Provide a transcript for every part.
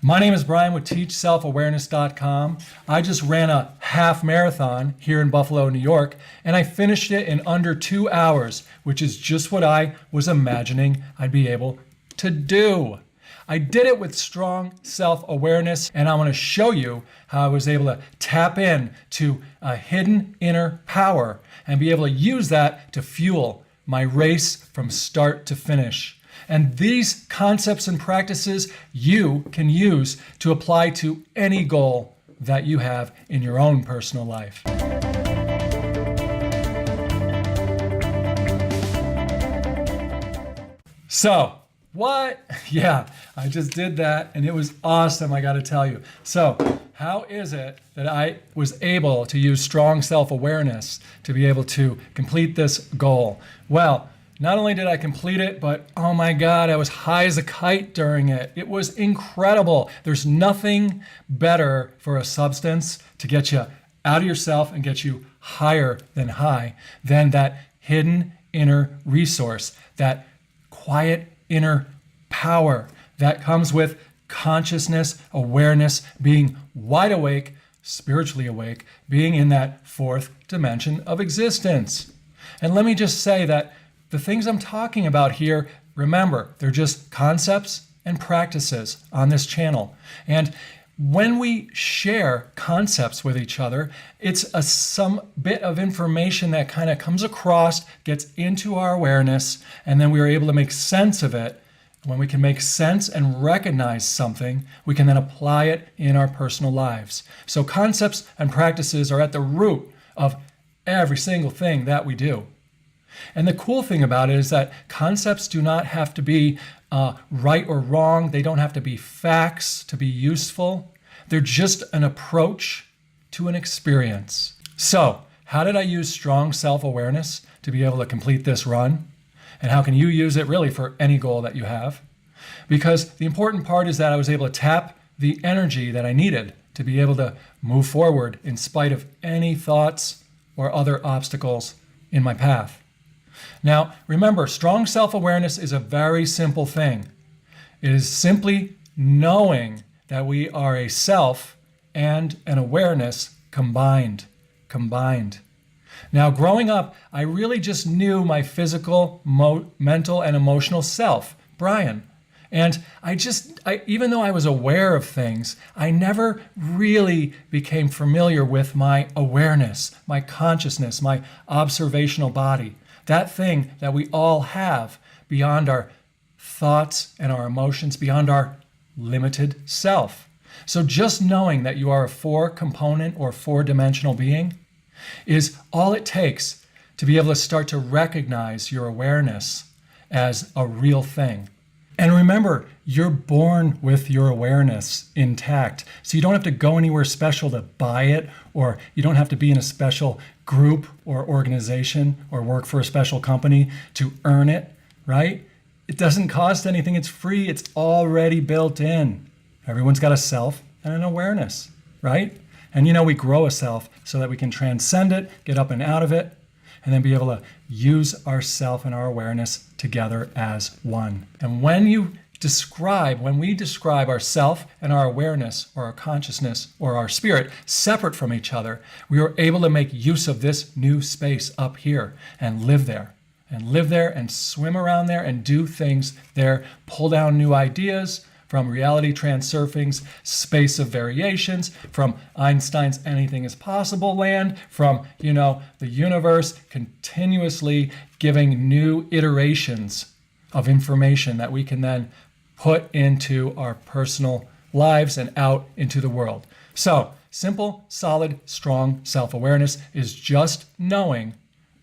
My name is Brian with TeachSelfAwareness.com. I just ran a half marathon here in Buffalo, New York, and I finished it in under 2 hours, which is just what I was imagining I'd be able to do. I did it with strong self-awareness, and I want to show you how I was able to tap in to a hidden inner power and be able to use that to fuel my race from start to finish. And these concepts and practices you can use to apply to any goal that you have in your own personal life. So, what? Yeah, I just did that and it was awesome, I gotta tell you. So, how is it that I was able to use strong self-awareness to be able to complete this goal? Well, not only did I complete it, but oh my God, I was high as a kite during it. It was incredible. There's nothing better for a substance to get you out of yourself and get you higher than high than that hidden inner resource, that quiet inner power that comes with consciousness, awareness, being wide awake, spiritually awake, being in that fourth dimension of existence. And let me just say that the things I'm talking about here, remember, they're just concepts and practices on this channel. And when we share concepts with each other, it's some bit of information that kind of comes across, gets into our awareness, and then we are able to make sense of it. When we can make sense and recognize something, we can then apply it in our personal lives. So concepts and practices are at the root of every single thing that we do. And the cool thing about it is that concepts do not have to be right or wrong. They don't have to be facts to be useful. They're just an approach to an experience. So, how did I use strong self-awareness to be able to complete this run? And how can you use it really for any goal that you have? Because the important part is that I was able to tap the energy that I needed to be able to move forward in spite of any thoughts or other obstacles in my path. Now, remember, strong self-awareness is a very simple thing. It is simply knowing that we are a self and an awareness combined. Now, growing up, I really just knew my physical, mental, and emotional self, Brian. And even though I was aware of things, I never really became familiar with my awareness, my consciousness, my observational body. That thing that we all have beyond our thoughts and our emotions, beyond our limited self. So just knowing that you are a four-component or four-dimensional being is all it takes to be able to start to recognize your awareness as a real thing. And remember, you're born with your awareness intact. So you don't have to go anywhere special to buy it, or you don't have to be in a special group or organization or work for a special company to earn it, right? It doesn't cost anything. It's free. It's already built in. Everyone's got a self and an awareness, right? And we grow a self so that we can transcend it, get up and out of it, and then be able to use our self and our awareness together as one. And when we describe our self and our awareness or our consciousness or our spirit separate from each other, we are able to make use of this new space up here and live there and swim around there and do things there, pull down new ideas from reality transurfing's space of variations, from Einstein's anything is possible land, from, the universe continuously giving new iterations of information that we can then put into our personal lives and out into the world. So, simple, solid, strong self-awareness is just knowing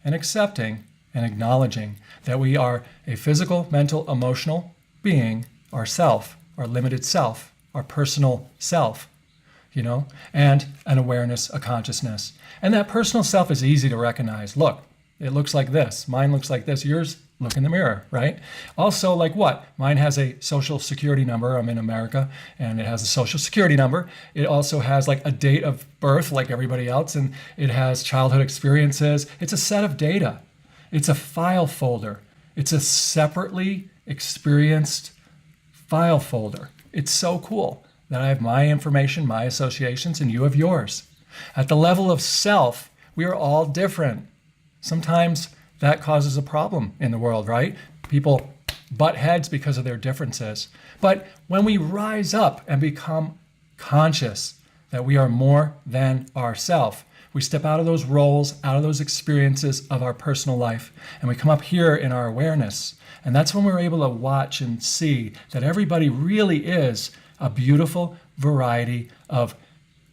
and accepting and acknowledging that we are a physical, mental, emotional being, ourself, our limited self, our personal self, and an awareness, a consciousness. And that personal self is easy to recognize. Look, it looks like this. Mine looks like this. Yours, look in the mirror, right? Also, like what? Mine has a social security number. I'm in America, and it has a social security number. It also has like a date of birth like everybody else, and it has childhood experiences. It's a set of data. It's a file folder. It's a separately experienced file folder. It's so cool. that I have my information, my associations, and you have yours. At the level of self, we are all different. Sometimes that causes a problem in the world, right? People butt heads because of their differences. But when we rise up and become conscious that we are more than ourself, we step out of those roles, out of those experiences of our personal life, and we come up here in our awareness. And that's when we're able to watch and see that everybody really is a beautiful variety of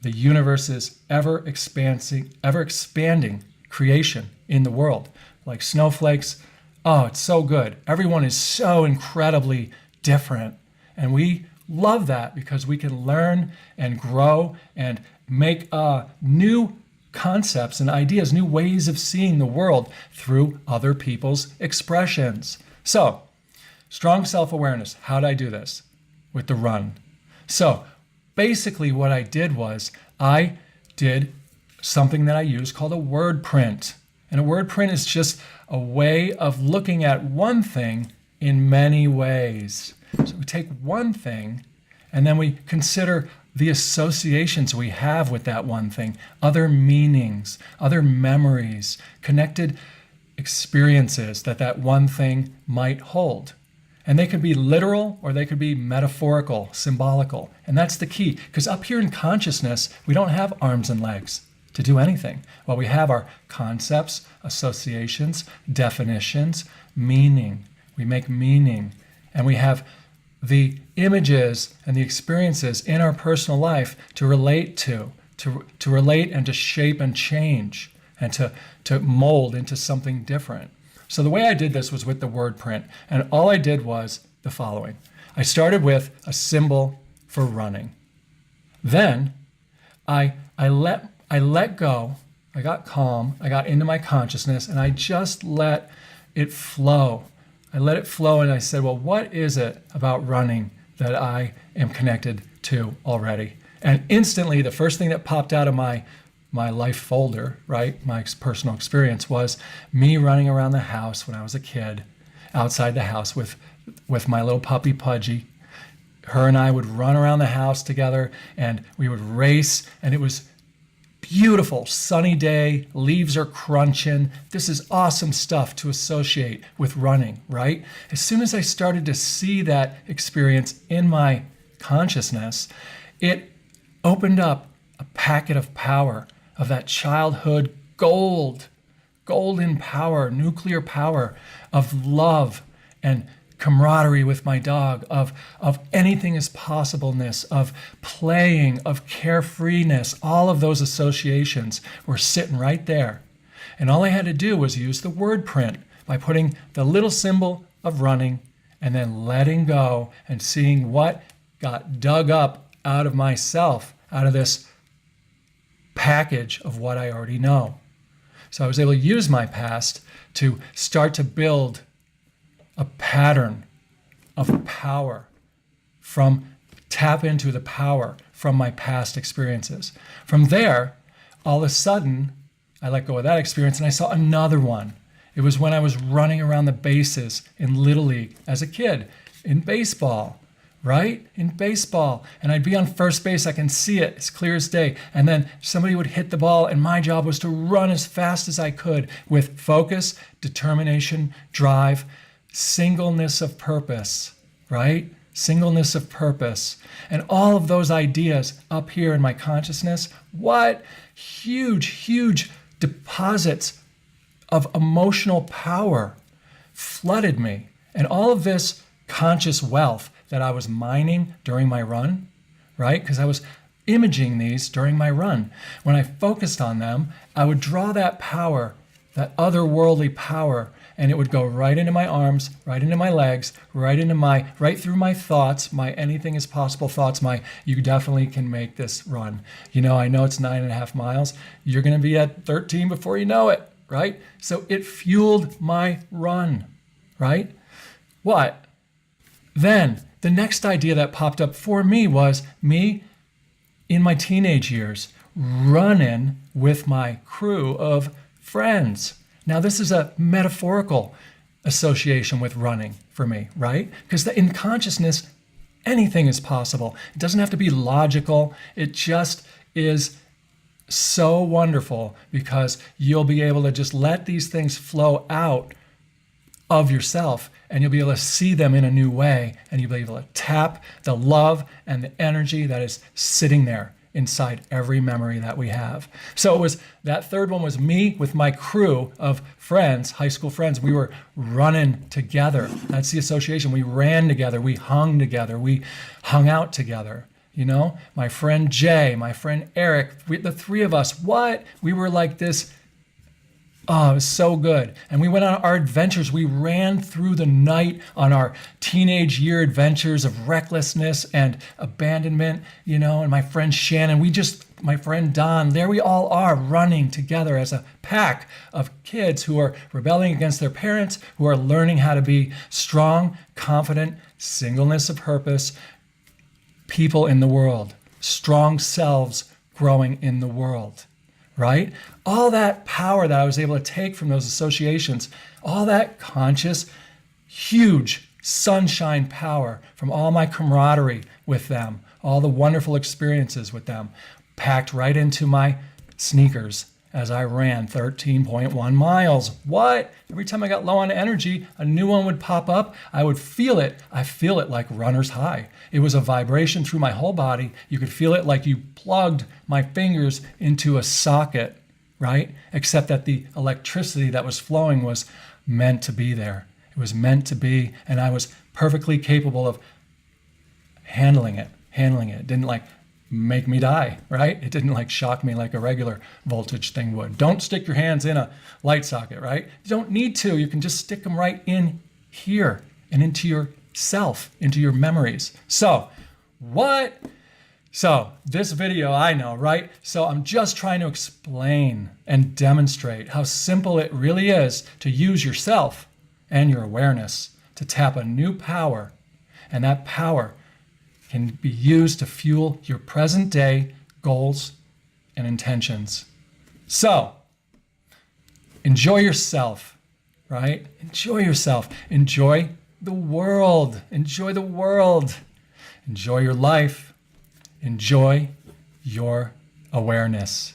the universe's ever expanding creation in the world. Like snowflakes, oh, it's so good. Everyone is so incredibly different. And we love that because we can learn and grow and make new concepts and ideas, new ways of seeing the world through other people's expressions. So, strong self-awareness. How did I do this? With the run. So, basically what I did was I did something that I use called a word print. And a word print is just a way of looking at one thing in many ways. So we take one thing and then we consider the associations we have with that one thing, other meanings, other memories, connected experiences that that one thing might hold. And they could be literal or they could be metaphorical, symbolical. And that's the key, because up here in consciousness, we don't have arms and legs to do anything. Well, we have our concepts, associations, definitions, meaning. We make meaning. And we have the images and the experiences in our personal life to relate to relate and to shape and change and to mold into something different. So the way I did this was with the word print. And all I did was the following. I started with a symbol for running. Then I let go, I got calm, I got into my consciousness, and I just let it flow. I let it flow and I said, well, what is it about running that I am connected to already? And instantly, the first thing that popped out of my life folder, right, my personal experience was me running around the house when I was a kid, outside the house with my little puppy Pudgy. Her and I would run around the house together and we would race, and it was beautiful, sunny day, leaves are crunching. This is awesome stuff to associate with running, right? As soon as I started to see that experience in my consciousness, it opened up a packet of power, of that childhood golden power, nuclear power of love and camaraderie with my dog, of anything is possibleness, of playing, of carefreeness. All of those associations were sitting right there. And all I had to do was use the word print by putting the little symbol of running and then letting go and seeing what got dug up out of myself, out of this package of what I already know. So I was able to use my past to start to build a pattern of power, tap into the power from my past experiences. From there, all of a sudden, I let go of that experience and I saw another one. It was when I was running around the bases in Little League as a kid, in baseball, right? In baseball. And I'd be on first base, I can see it, it's clear as day. And then somebody would hit the ball and my job was to run as fast as I could with focus, determination, drive, singleness of purpose, right? Singleness of purpose. And all of those ideas up here in my consciousness, what huge deposits of emotional power flooded me. And all of this conscious wealth that I was mining during my run, right? Because I was imaging these during my run. When I focused on them, I would draw that power, that otherworldly power, and it would go right into my arms, right into my legs, right through my thoughts, my anything is possible thoughts, my you definitely can make this run. You know, I know it's 9.5 miles. You're going to be at 13 before you know it, right? So it fueled my run, right? What? Then the next idea that popped up for me was me in my teenage years running with my crew of friends. Now, this is a metaphorical association with running for me, right? Because in consciousness, Anything is possible. It doesn't have to be logical. It just is so wonderful because you'll be able to just let these things flow out of yourself, and you'll be able to see them in a new way, and you'll be able to tap the love and the energy that is sitting there inside every memory that we have. So it was that third one was me with my crew of friends, high school friends. We were running together. That's the association. We ran together. We hung together. We hung out together. You know, my friend Jay, my friend Eric, the three of us, we were like this. Oh, it was so good. And we went on our adventures. We ran through the night on our teenage year adventures of recklessness and abandonment, you know, and my friend Shannon, my friend Don, there we all are running together as a pack of kids who are rebelling against their parents, who are learning how to be strong, confident, singleness of purpose, people in the world, strong selves growing in the world. Right? All that power that I was able to take from those associations, all that conscious, huge sunshine power from all my camaraderie with them, all the wonderful experiences with them, packed right into my sneakers as I ran 13.1 miles. Every time I got low on energy, a new one would pop up. I would feel it. I feel it like runner's high. It was a vibration through my whole body. You could feel it like you plugged my fingers into a socket, right? Except that the electricity that was flowing was meant to be there. It was meant to be, and I was perfectly capable of handling it. It didn't make me die, right? It didn't shock me like a regular voltage thing would. Don't stick your hands in a light socket, right? You don't need to. You can just stick them right in here and into yourself, into your memories. So this video, I know, right? So I'm just trying to explain and demonstrate how simple it really is to use yourself and your awareness to tap a new power, and that power can be used to fuel your present day goals and intentions. So, enjoy yourself, right? Enjoy yourself. Enjoy the world. Enjoy the world. Enjoy your life. Enjoy your awareness.